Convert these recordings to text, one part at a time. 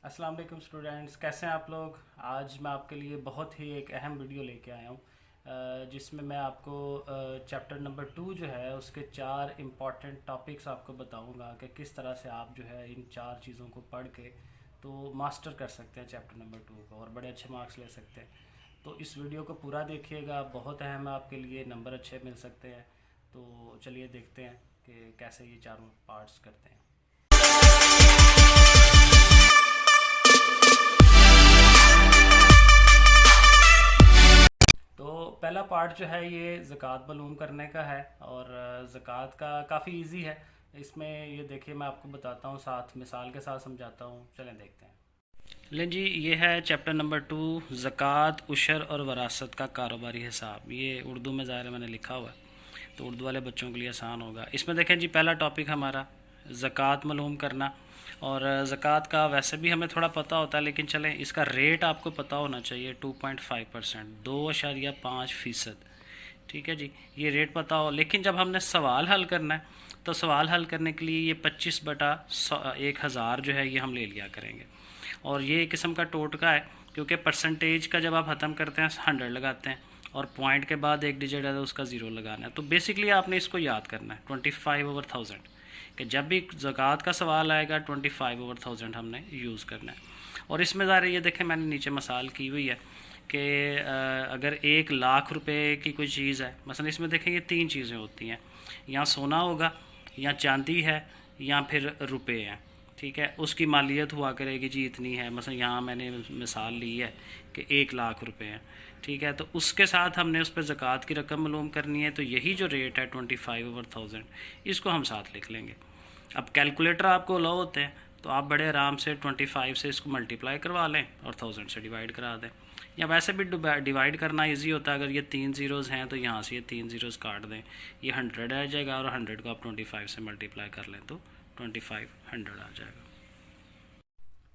अस्सलाम वालेकुम स्टूडेंट्स, कैसे हैं आप लोग। आज मैं आपके लिए बहुत ही एक अहम वीडियो लेके आया हूँ जिसमें मैं आपको चैप्टर नंबर 2 जो है उसके 4 इम्पॉर्टेंट टॉपिक्स आपको बताऊँगा कि किस तरह से आप जो है इन 4 चीज़ों को पढ़ के तो मास्टर कर सकते हैं चैप्टर नंबर 2 को और बड़े अच्छे मार्क्स ले सकते हैं। तो इस वीडियो को पूरा देखिएगा, बहुत अहम है आपके लिए, नंबर अच्छे मिल सकते हैं। तो चलिए देखते हैं कि कैसे ये चारों पार्ट्स करते हैं। तो पहला पार्ट जो है ये ज़कात मालूम करने का है और ज़कात का काफ़ी इजी है। इसमें ये देखिए, मैं आपको बताता हूँ, साथ मिसाल के साथ समझाता हूँ। चलें देखते हैं। लें जी, ये है चैप्टर नंबर 2, ज़कात, उशर और वरासत का कारोबारी हिसाब। ये उर्दू में ज़ाहिर मैंने लिखा हुआ है तो उर्दू वाले बच्चों के लिए आसान होगा। इसमें देखें जी, पहला टॉपिक हमारा ज़कात मालूम करना। और ज़कात का वैसे भी हमें थोड़ा पता होता है, लेकिन चलें इसका रेट आपको पता होना चाहिए। 2.5%, 2.5%। ठीक है जी, ये रेट पता हो। लेकिन जब हमने सवाल हल करना है तो सवाल हल करने के लिए ये 25/1000 जो है ये हम ले लिया करेंगे। और ये एक किस्म का टोटका है, क्योंकि परसेंटेज का जब आप ख़त्म करते हैं 100 लगाते हैं और पॉइंट के बाद एक डिजिट है तो उसका ज़ीरो लगाना है। तो बेसिकली आपने इसको याद करना है 25/1000, कि जब भी ज़कात का सवाल आएगा 25/1000 हमने यूज़ करना है। और इसमें ज़ाहिर ये देखें, मैंने नीचे मिसाल की हुई है कि अगर 1 लाख रुपए की कोई चीज़ है, मसलन इसमें देखें ये 3 चीज़ें होती हैं, या सोना होगा, या चांदी है, या फिर रुपए हैं। ठीक है, उसकी मालियत हुआ करेगी जी इतनी है। मसलन यहाँ मैंने मिसाल ली है कि 1 लाख रुपए हैं। ठीक है, तो उसके साथ हमने उस पर ज़कात की रकम मालूम करनी है। तो यही जो रेट है 25/1000, इसको हम साथ लिख लेंगे। अब कैलकुलेटर आपको अलाउ होते हैं तो आप बड़े आराम से 25 से इसको मल्टीप्लाई करवा लें और 1000 से डिवाइड करा दें। या वैसे भी डिवाइड करना इजी होता है। अगर ये 3 ज़ीरोज़ हैं तो यहाँ से ये 3 ज़ीरोज़ काट दें, ये 100 आ जाएगा, और 100 को आप 25 से मल्टीप्लाई कर लें तो 2500 आ जाएगा।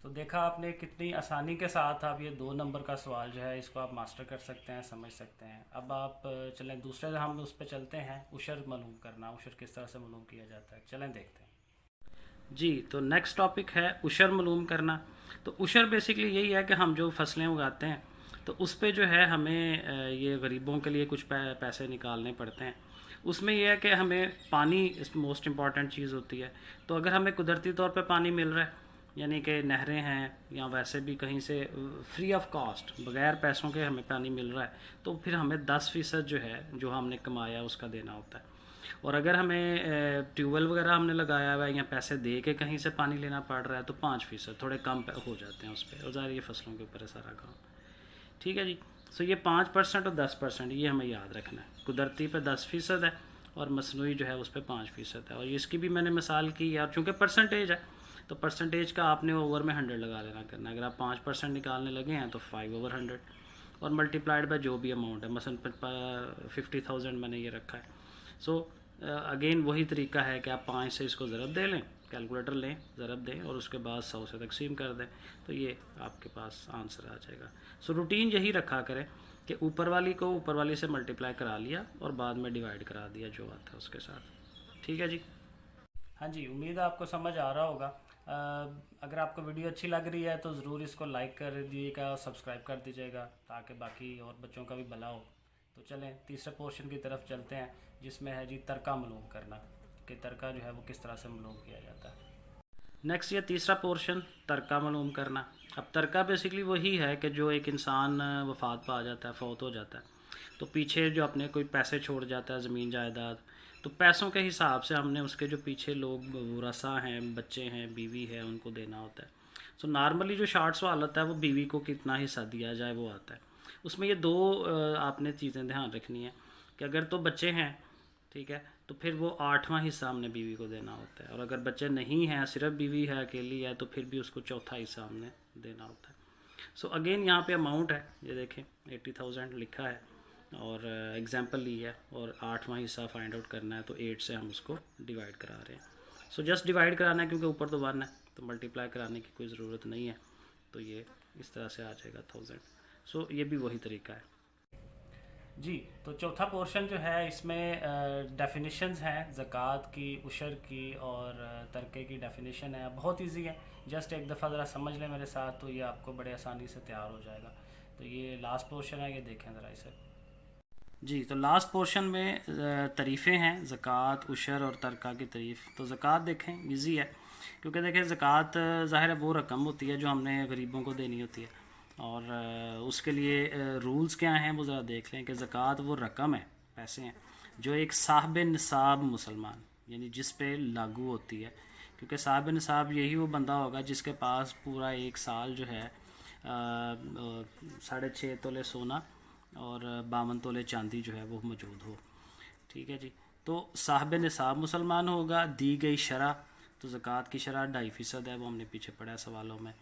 तो देखा आपने, कितनी आसानी के साथ आप ये 2 नंबर का सवाल जो है इसको आप मास्टर कर सकते हैं, समझ सकते हैं। अब आप चलें दूसरे, हम उस पर चलते हैं, उशर मालूम करना। उशर किस तरह से मालूम किया जाता है, चलें देखते हैं जी। तो नेक्स्ट टॉपिक है उशर मालूम करना। तो उशर बेसिकली यही है कि हम जो फसलें उगाते हैं तो उस पे जो है हमें ये गरीबों के लिए कुछ पैसे निकालने पड़ते हैं। उसमें यह है कि हमें पानी इस मोस्ट इम्पॉर्टेंट चीज़ होती है। तो अगर हमें कुदरती तौर पे पानी मिल रहा है, यानी कि नहरें हैं या वैसे भी कहीं से फ्री ऑफ कॉस्ट, बग़ैर पैसों के हमें पानी मिल रहा है, तो फिर हमें 10% जो है जो हमने कमाया उसका देना होता है। और अगर हमें ट्यूबवेल वगैरह हमने लगाया हुआ है या पैसे दे के कहीं से पानी लेना पड़ रहा है तो 5%, थोड़े कम हो जाते हैं उस पर। और ज़ाहिर ये फसलों के ऊपर है सारा काम। ठीक है जी। सो ये 5% और 10% ये हमें याद रखना है। कुदरती पे 10% है और मसनूई जो है उस पर 5% है। और इसकी भी मैंने मिसाल की यार, चूँकि परसेंटेज है तो परसेंटेज का आपने ओवर में 100 लगा लेना करना है। अगर आप 5% निकालने लगे हैं तो 5/100 और मल्टीप्लाइड बाय जो भी अमाउंट है। मसलन 50,000 मैंने ये रखा है। सो अगेन वही तरीका है कि आप 5 से इसको ज़रब दे लें, कैलकुलेटर लें, ज़रब दें और उसके बाद 100 से तकसीम कर दें, तो ये आपके पास आंसर आ जाएगा। सो रूटीन यही रखा करें कि ऊपर वाली को ऊपर वाली से मल्टीप्लाई करा लिया और बाद में डिवाइड करा दिया जो आता है उसके साथ। ठीक है जी। हाँ जी, उम्मीद है आपको समझ आ रहा होगा। अगर आपको वीडियो अच्छी लग रही है तो ज़रूर इसको लाइक कर दीजिएगा और सब्सक्राइब कर दीजिएगा ताकि बाकी और बच्चों का भी भला हो। तो चलें तीसरे पोर्शन की तरफ चलते हैं, जिसमें है जी तर्का मालूम करना, कि तर्का जो है वो किस तरह से मालूम किया जाता है। नेक्स्ट ये तीसरा पोर्शन, तर्का मालूम करना। अब तर्का बेसिकली वही है कि जो एक इंसान वफात पा जाता है, फौत हो जाता है, तो पीछे जो अपने कोई पैसे छोड़ जाता है, ज़मीन जायदाद, तो पैसों के हिसाब से हमने उसके जो पीछे लोग वरसा हैं, बच्चे हैं, बीवी है, उनको देना होता है। सो नॉर्मली जो शार्ट सवाल होता है वो बीवी को कितना हिस्सा दिया जाए वो आता है। उसमें ये दो आपने चीज़ें ध्यान रखनी है कि अगर तो बच्चे हैं, ठीक है, तो फिर वो 8वां हिस्सा हमने बीवी को देना होता है। और अगर बच्चे नहीं हैं, सिर्फ बीवी है, अकेली है, तो फिर भी उसको चौथा हिस्सा हमने देना होता है। सो अगेन यहाँ पे अमाउंट है, ये देखें 80,000 लिखा है और एग्जांपल ली है और 8वां हिस्सा फाइंड आउट करना है, तो 8 से हम उसको डिवाइड करा रहे हैं। सो जस्ट डिवाइड कराना है क्योंकि ऊपर तो 1 है, तो मल्टीप्लाई कराने की कोई ज़रूरत नहीं है। तो ये इस तरह से आ जाएगा 1000। सो ये भी वही तरीका है। जी, तो चौथा पोर्शन जो है इसमें डेफिनेशंस हैं ज़कात की, उशर की और तरके की डेफिनेशन है। बहुत इजी है, जस्ट एक दफ़ा ज़रा समझ लें मेरे साथ तो ये आपको बड़े आसानी से तैयार हो जाएगा। तो ये लास्ट पोर्शन है, ये देखें ज़रा इसे। जी, तो लास्ट पोर्शन में तरीफ़ें हैं, ज़कात, उशर और तरका की तरीफ़। तो ज़कात देखें, इजी है, क्योंकि देखें ज़कात ज़ाहिर है वो रकम होती है जो हमने गरीबों को देनी होती है। और उसके लिए रूल्स क्या हैं वो ज़रा देख लें कि ज़कात वो रकम है, पैसे हैं जो एक साहिब निसाब मुसलमान यानी जिस पे लागू होती है। क्योंकि साहिब निसाब यही वो बंदा होगा जिसके पास पूरा एक साल जो है 6.5 तोले सोना और 52 तोले चांदी जो है वो मौजूद हो। ठीक है जी। तो साहिब निसाब मुसलमान होगा। दी गई शरह, तो ज़कात की शरह 2.5% है, वो हमने पीछे पढ़ा है सवालों में।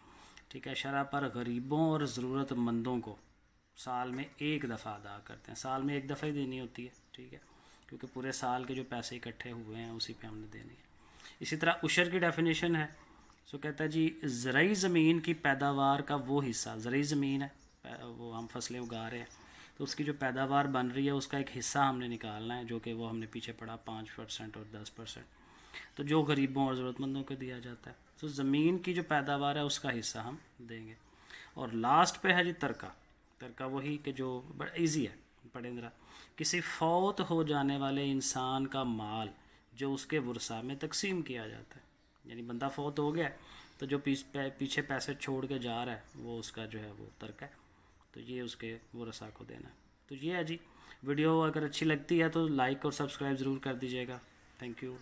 ठीक है। शरह पर गरीबों और ज़रूरतमंदों को साल में एक दफ़ा अदा करते हैं। साल में एक दफ़ा ही देनी होती है। ठीक है, क्योंकि पूरे साल के जो पैसे इकट्ठे हुए हैं उसी पे हमने देनी है। इसी तरह उशर की डेफिनेशन है। सो कहता है जी, ज़रई ज़मीन की पैदावार का वो हिस्सा, ज़रई ज़मीन है, वो हम फसलें उगा रहे हैं, तो उसकी जो पैदावार बन रही है उसका एक हिस्सा हमने निकालना है, जो कि वो हमने पीछे पढ़ा 5% और 10%। तो जो गरीबों और ज़रूरतमंदों को दिया जाता है, तो ज़मीन की जो पैदावार है उसका हिस्सा हम देंगे। और लास्ट पे है जी तरका। तरका वही कि जो बड़ा ईजी है, पढ़े ज़रा। किसी फौत हो जाने वाले इंसान का माल जो उसके वर्सा में तकसीम किया जाता है, यानी बंदा फौत हो गया तो जो पीछे पैसे छोड़ के जा रहा है वो उसका जो है वो तरका है, तो ये उसके वर्सा को देना है। तो ये है जी। वीडियो अगर अच्छी लगती है तो लाइक और सब्सक्राइब ज़रूर कर दीजिएगा। Thank you.